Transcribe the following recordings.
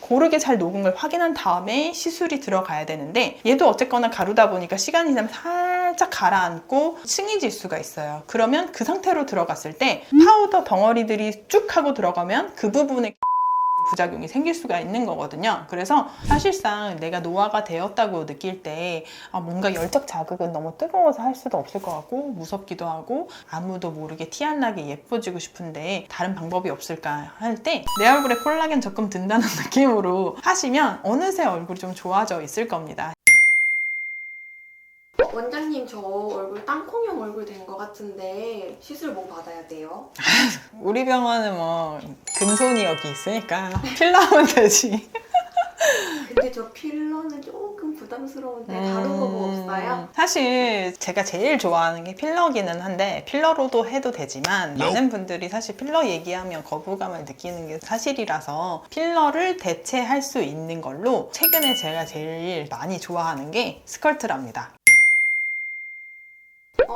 고르게 잘 녹은 걸 확인한 다음에 시술이 들어가야 되는데, 얘도 어쨌거나 가루다 보니까 시간이 지나면 살짝 가라앉고 층이질 수가 있어요. 그러면 그 상태로 들어갔을 때 파우더 덩어리들이 쭉 하고 들어가면 그 부분에 부작용이 생길 수가 있는 거거든요. 그래서 사실상 내가 노화가 되었다고 느낄 때 뭔가 열적 자극은 너무 뜨거워서 할 수도 없을 것 같고 무섭기도 하고 아무도 모르게 티 안 나게 예뻐지고 싶은데 다른 방법이 없을까 할 때 내 얼굴에 콜라겐 적금 든다는 느낌으로 하시면 어느새 얼굴이 좀 좋아져 있을 겁니다. 원장님, 저 얼굴 땅콩형 얼굴 된 것 같은데 시술 뭐 받아야 돼요? 우리 병원은 뭐 금손이 여기 있으니까 필러 하면 되지. 근데 저 필러는 조금 부담스러운데 다른 거 뭐 없어요? 사실 제가 제일 좋아하는 게 필러기는 한데 필러로도 해도 되지만 많은 분들이 사실 필러 얘기하면 거부감을 느끼는 게 사실이라서 필러를 대체할 수 있는 걸로 최근에 제가 제일 많이 좋아하는 게 스컬트라입니다.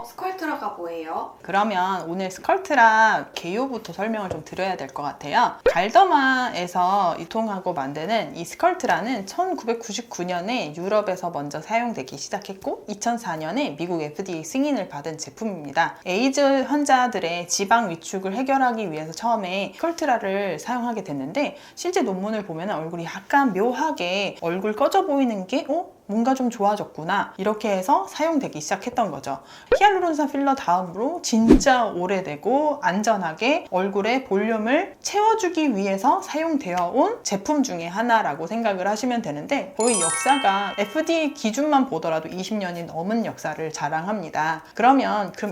스컬트라가 뭐예요? 그러면 오늘 스컬트라 개요부터 설명을 좀 드려야 될 것 같아요. 갈더마에서 유통하고 만드는 이 스컬트라는 1999년에 유럽에서 먼저 사용되기 시작했고 2004년에 미국 FDA 승인을 받은 제품입니다. 에이즈 환자들의 지방 위축을 해결하기 위해서 처음에 스컬트라를 사용하게 됐는데 실제 논문을 보면 얼굴이 약간 묘하게 얼굴 꺼져 보이는 게 뭔가 좀 좋아졌구나 이렇게 해서 사용되기 시작했던 거죠. 히알루론산 필러 다음으로 진짜 오래되고 안전하게 얼굴의 볼륨을 채워주기 위해서 사용되어 온 제품 중에 하나라고 생각을 하시면 되는데 거의 역사가 FDA 기준만 보더라도 20년이 넘은 역사를 자랑합니다. 그럼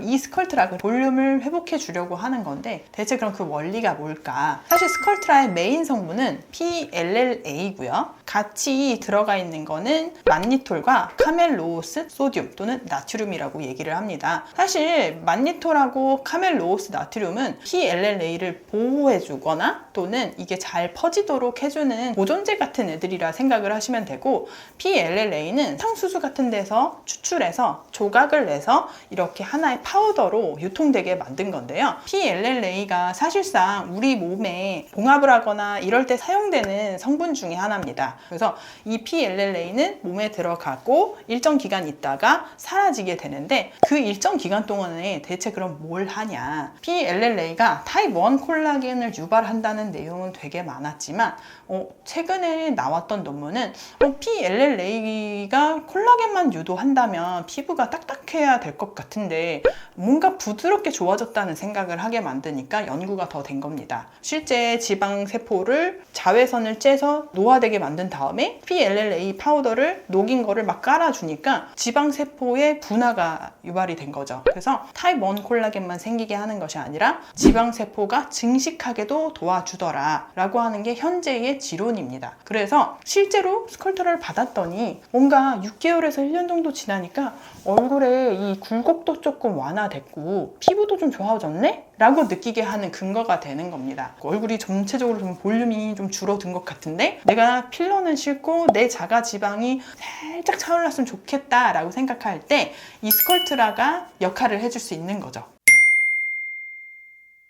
이 스컬트라가 볼륨을 회복해 주려고 하는 건데 대체 그럼 그 원리가 뭘까? 사실 스컬트라의 메인 성분은 PLLA고요. 같이 들어가 있는 거는 만니톨과 카멜로오스 소듐 또는 나트륨이라고 얘기를 합니다. 사실 만니톨하고 카멜로오스 나트륨은 PLLA를 보호해주거나 또는 이게 잘 퍼지도록 해주는 보존제 같은 애들이라 생각을 하시면 되고 PLLA는 상수수 같은 데서 추출해서 조각을 내서 이렇게 하나의 파우더로 유통되게 만든 건데요. PLLA가 사실상 우리 몸에 봉합을 하거나 이럴 때 사용되는 성분 중에 하나입니다. 그래서 이 PLLA는 몸에 들어가고 일정 기간 있다가 사라지게 되는데 그 일정 기간 동안에 대체 그럼 뭘 하냐? PLLA가 타입 1 콜라겐을 유발한다는 내용은 되게 많았지만 최근에 나왔던 논문은 PLLA가 콜라겐만 유도한다면 피부가 딱딱해야 될 것 같은데 뭔가 부드럽게 좋아졌다는 생각을 하게 만드니까 연구가 더 된 겁니다. 실제 지방세포를 자외선을 쬐서 노화되게 만든 다음에 PLLA 파우더를 녹인 거를 막 깔아주니까 지방세포의 분화가 유발이 된 거죠. 그래서 타입 1 콜라겐만 생기게 하는 것이 아니라 지방세포가 증식하게도 도와주더라 라고 하는 게 현재의 지론입니다. 그래서 실제로 스컬트라를 받았더니 뭔가 6개월에서 1년 정도 지나니까 얼굴에 이 굴곡도 조금 완화됐고 피부도 좀 좋아졌네? 라고 느끼게 하는 근거가 되는 겁니다. 얼굴이 전체적으로 좀 볼륨이 좀 줄어든 것 같은데 내가 필러는 싫고 내 자가 지방이 살짝 차올랐으면 좋겠다 라고 생각할 때 이 스컬트라가 역할을 해줄 수 있는 거죠.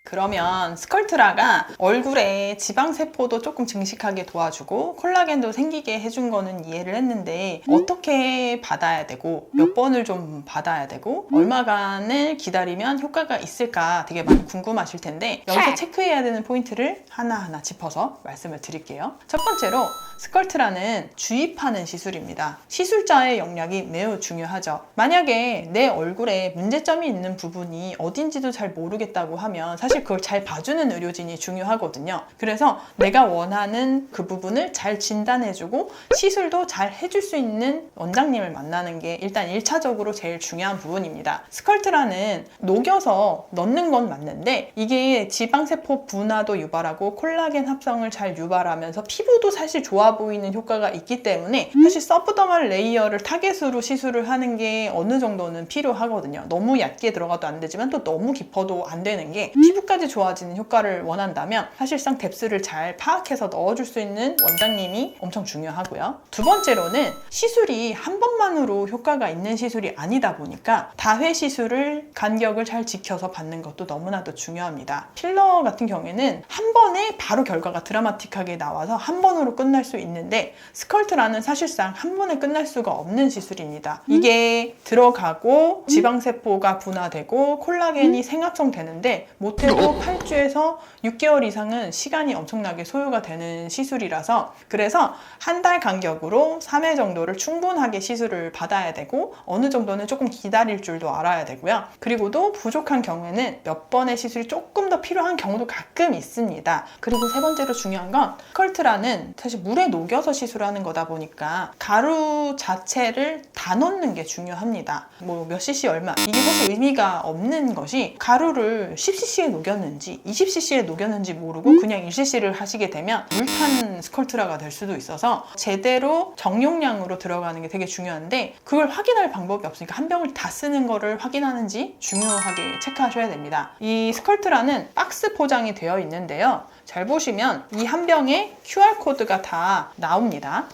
그러면 스컬트라가 얼굴에 지방세포도 조금 증식하게 도와주고 콜라겐도 생기게 해준 거는 이해를 했는데 어떻게 받아야 되고 몇 번을 좀 받아야 되고 얼마간을 기다리면 효과가 있을까 되게 많이 궁금하실 텐데 여기서 체크해야 되는 포인트를 하나하나 짚어서 말씀을 드릴게요. 첫 번째로 스컬트라는 주입하는 시술입니다. 시술자의 역량이 매우 중요하죠. 만약에 내 얼굴에 문제점이 있는 부분이 어딘지도 잘 모르겠다고 하면 사실 그걸 잘 봐주는 의료진이 중요하거든요. 그래서 내가 원하는 그 부분을 잘 진단해주고 시술도 잘 해줄 수 있는 원장님을 만나는 게 일단 1차적으로 제일 중요한 부분입니다. 스컬트라는 녹여서 넣는 건 맞는데 이게 지방세포 분화도 유발하고 콜라겐 합성을 잘 유발하면서 피부도 사실 좋아 보이는 효과가 있기 때문에 사실 서브더멀 레이어를 타겟으로 시술을 하는 게 어느 정도는 필요하거든요. 너무 얕게 들어가도 안 되지만 또 너무 깊어도 안 되는 게 피부까지 좋아지는 효과를 원한다면 사실상 뎁스를 잘 파악해서 넣어줄 수 있는 원장님이 엄청 중요하고요. 두 번째로는 시술이 한 번만으로 효과가 있는 시술이 아니다 보니까 다회 시술을 간격을 잘 지켜서 받는 것도 너무나도 중요합니다. 필러 같은 경우에는 한 번에 바로 결과가 드라마틱하게 나와서 한 번으로 끝날 수 있는데 스컬트라는 사실상 한 번에 끝날 수가 없는 시술입니다. 이게 들어가고 지방세포가 분화되고 콜라겐이 생합성되는데 못해도 8주에서 6개월 이상은 시간이 엄청나게 소요가 되는 시술이라서 그래서 한 달 간격으로 3회 정도를 충분하게 시술을 받아야 되고 어느 정도는 조금 기다릴 줄도 알아야 되고요. 그리고도 부족한 경우에는 몇 번의 시술이 조금 더 필요한 경우도 가끔 있습니다. 그리고 세 번째로 중요한 건 스컬트라는 사실 물에 녹여서 시술하는 거다 보니까 가루 자체를 다 넣는 게 중요합니다. 뭐 몇 cc 얼마 이게 사실 의미가 없는 것이 가루를 10cc에 녹였는지 20cc에 녹였는지 모르고 그냥 1cc를 하시게 되면 물탄 스컬트라가 될 수도 있어서 제대로 정용량으로 들어가는 게 되게 중요한데 그걸 확인할 방법이 없으니까 한 병을 다 쓰는 거를 확인하는지 중요하게 체크하셔야 됩니다. 이 스컬트라는 박스 포장이 되어 있는데요. 잘 보시면 이 한 병에 QR코드가 다 나옵니다.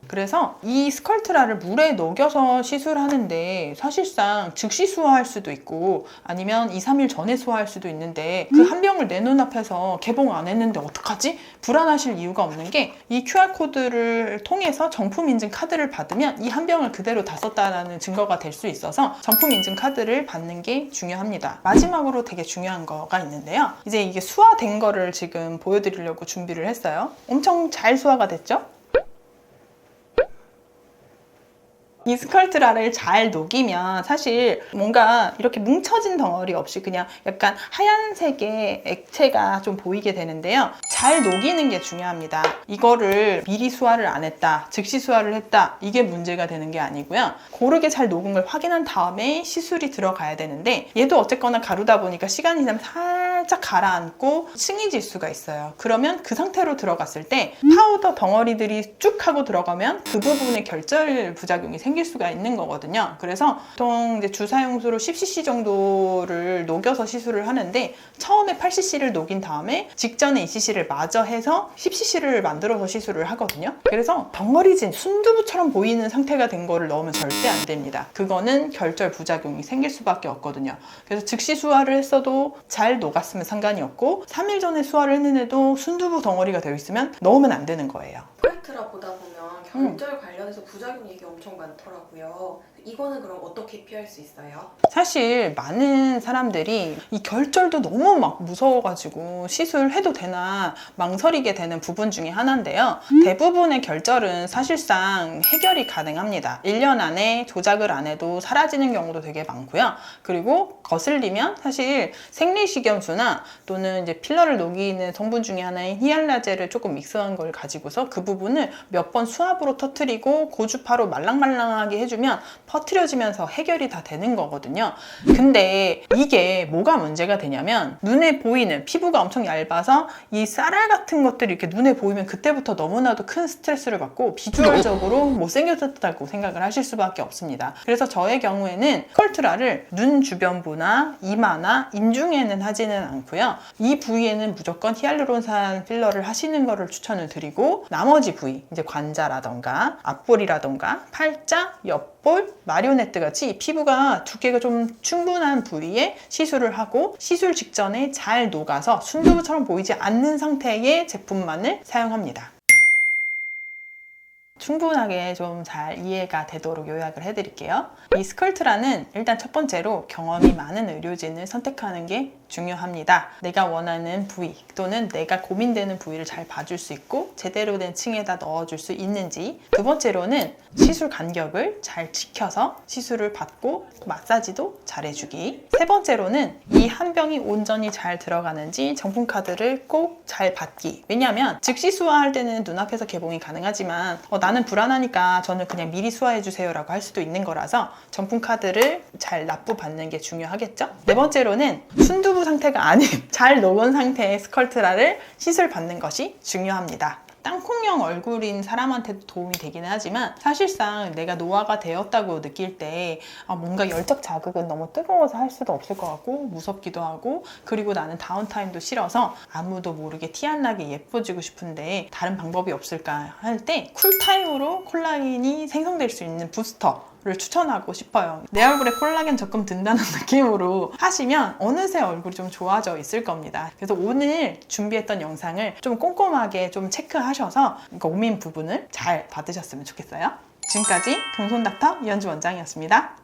그래서 이 스컬트라를 물에 녹여서 시술하는데 사실상 즉시 수화할 수도 있고 아니면 2, 3일 전에 수화할 수도 있는데 그 한 병을 내 눈앞에서 개봉 안 했는데 어떡하지? 불안하실 이유가 없는 게 이 QR코드를 통해서 정품인증 카드를 받으면 이 한 병을 그대로 다 썼다는 증거가 될 수 있어서 정품인증 카드를 받는 게 중요합니다. 마지막으로 되게 중요한 거가 있는데요. 이제 이게 수화된 거를 지금 보여드리려고 준비를 했어요. 엄청 잘 수화가 됐죠? 이 스컬트라를 잘 녹이면 사실 뭔가 이렇게 뭉쳐진 덩어리 없이 그냥 약간 하얀색의 액체가 좀 보이게 되는데요. 잘 녹이는 게 중요합니다. 이거를 미리 수화를 안 했다, 즉시 수화를 했다 이게 문제가 되는 게 아니고요. 고르게 잘 녹은 걸 확인한 다음에 시술이 들어가야 되는데 얘도 어쨌거나 가루다 보니까 시간이 지나면 살짝 가라앉고 층이질 수가 있어요. 그러면 그 상태로 들어갔을 때 파우더 덩어리들이 쭉 하고 들어가면 그 부분에 결절 부작용이 생길 수가 있는 거거든요. 그래서 보통 이제 주사용수로 10cc 정도를 녹여서 시술을 하는데 처음에 8cc를 녹인 다음에 직전에 2cc를 마저 해서 10cc를 만들어서 시술을 하거든요. 그래서 덩어리진 순두부처럼 보이는 상태가 된 거를 넣으면 절대 안 됩니다. 그거는 결절 부작용이 생길 수밖에 없거든요. 그래서 즉시 수화를 했어도 잘 녹았으면 상관이 없고 3일 전에 수화를 했는데도 순두부 덩어리가 되어 있으면 넣으면 안 되는 거예요. 스컬트라 보다 보면 결절 관련해서 부작용 얘기 엄청 많더라고요. 이거는 그럼 어떻게 피할 수 있어요? 사실 많은 사람들이 이 결절도 너무 막 무서워가지고 시술해도 되나 망설이게 되는 부분 중에 하나인데요. 대부분의 결절은 사실상 해결이 가능합니다. 1년 안에 조작을 안 해도 사라지는 경우도 되게 많고요. 그리고 거슬리면 사실 생리식염수나 또는 이제 필러를 녹이는 성분 중에 하나인 히알라제를 조금 믹스한 걸 가지고서 그 부분을 몇 번 수압으로 터트리고 고주파로 말랑말랑하게 해주면 퍼트려지면서 해결이 다 되는 거거든요. 근데 이게 뭐가 문제가 되냐면 눈에 보이는 피부가 엄청 얇아서 이 쌀알 같은 것들이 이렇게 눈에 보이면 그때부터 너무나도 큰 스트레스를 받고 비주얼적으로 못생겨졌다고 생각을 하실 수밖에 없습니다. 그래서 저의 경우에는 스컬트라를 눈 주변부나 이마나 인중에는 하지는 않고요. 이 부위에는 무조건 히알루론산 필러를 하시는 거를 추천을 드리고 나머지 부위, 이제 관자라던가 앞볼이라던가 팔자, 옆볼, 마리오네트 같이 피부가 두께가 좀 충분한 부위에 시술을 하고 시술 직전에 잘 녹아서 순두부처럼 보이지 않는 상태의 제품만을 사용합니다. 충분하게 좀 잘 이해가 되도록 요약을 해드릴게요. 이 스컬트라는 일단 첫 번째로 경험이 많은 의료진을 선택하는 게 중요합니다. 내가 원하는 부위 또는 내가 고민되는 부위를 잘 봐줄 수 있고 제대로 된 층에다 넣어줄 수 있는지. 두 번째로는 시술 간격을 잘 지켜서 시술을 받고 마사지도 잘해주기. 세 번째로는 이 한 병이 온전히 잘 들어가는지 정품 카드를 꼭 잘 받기. 왜냐하면 즉시 수화할 때는 눈앞에서 개봉이 가능하지만 나는 불안하니까 저는 그냥 미리 수화해주세요 라고 할 수도 있는 거라서 정품 카드를 잘 납부받는 게 중요하겠죠? 네 번째로는 순두부 상태가 아닌 잘 녹은 상태의 스컬트라를 시술 받는 것이 중요합니다. 땅콩형 얼굴인 사람한테도 도움이 되기는 하지만 사실상 내가 노화가 되었다고 느낄 때 뭔가 열적 자극은 너무 뜨거워서 할 수도 없을 것 같고 무섭기도 하고 그리고 나는 다운타임도 싫어서 아무도 모르게 티 안 나게 예뻐지고 싶은데 다른 방법이 없을까 할 때 쿨타임으로 콜라겐이 생성될 수 있는 부스터 추천하고 싶어요. 내 얼굴에 콜라겐 적금 든다는 느낌으로 하시면 어느새 얼굴이 좀 좋아져 있을 겁니다. 그래서 오늘 준비했던 영상을 좀 꼼꼼하게 좀 체크하셔서 고민 부분을 잘 받으셨으면 좋겠어요. 지금까지 금손닥터 이현주 원장이었습니다.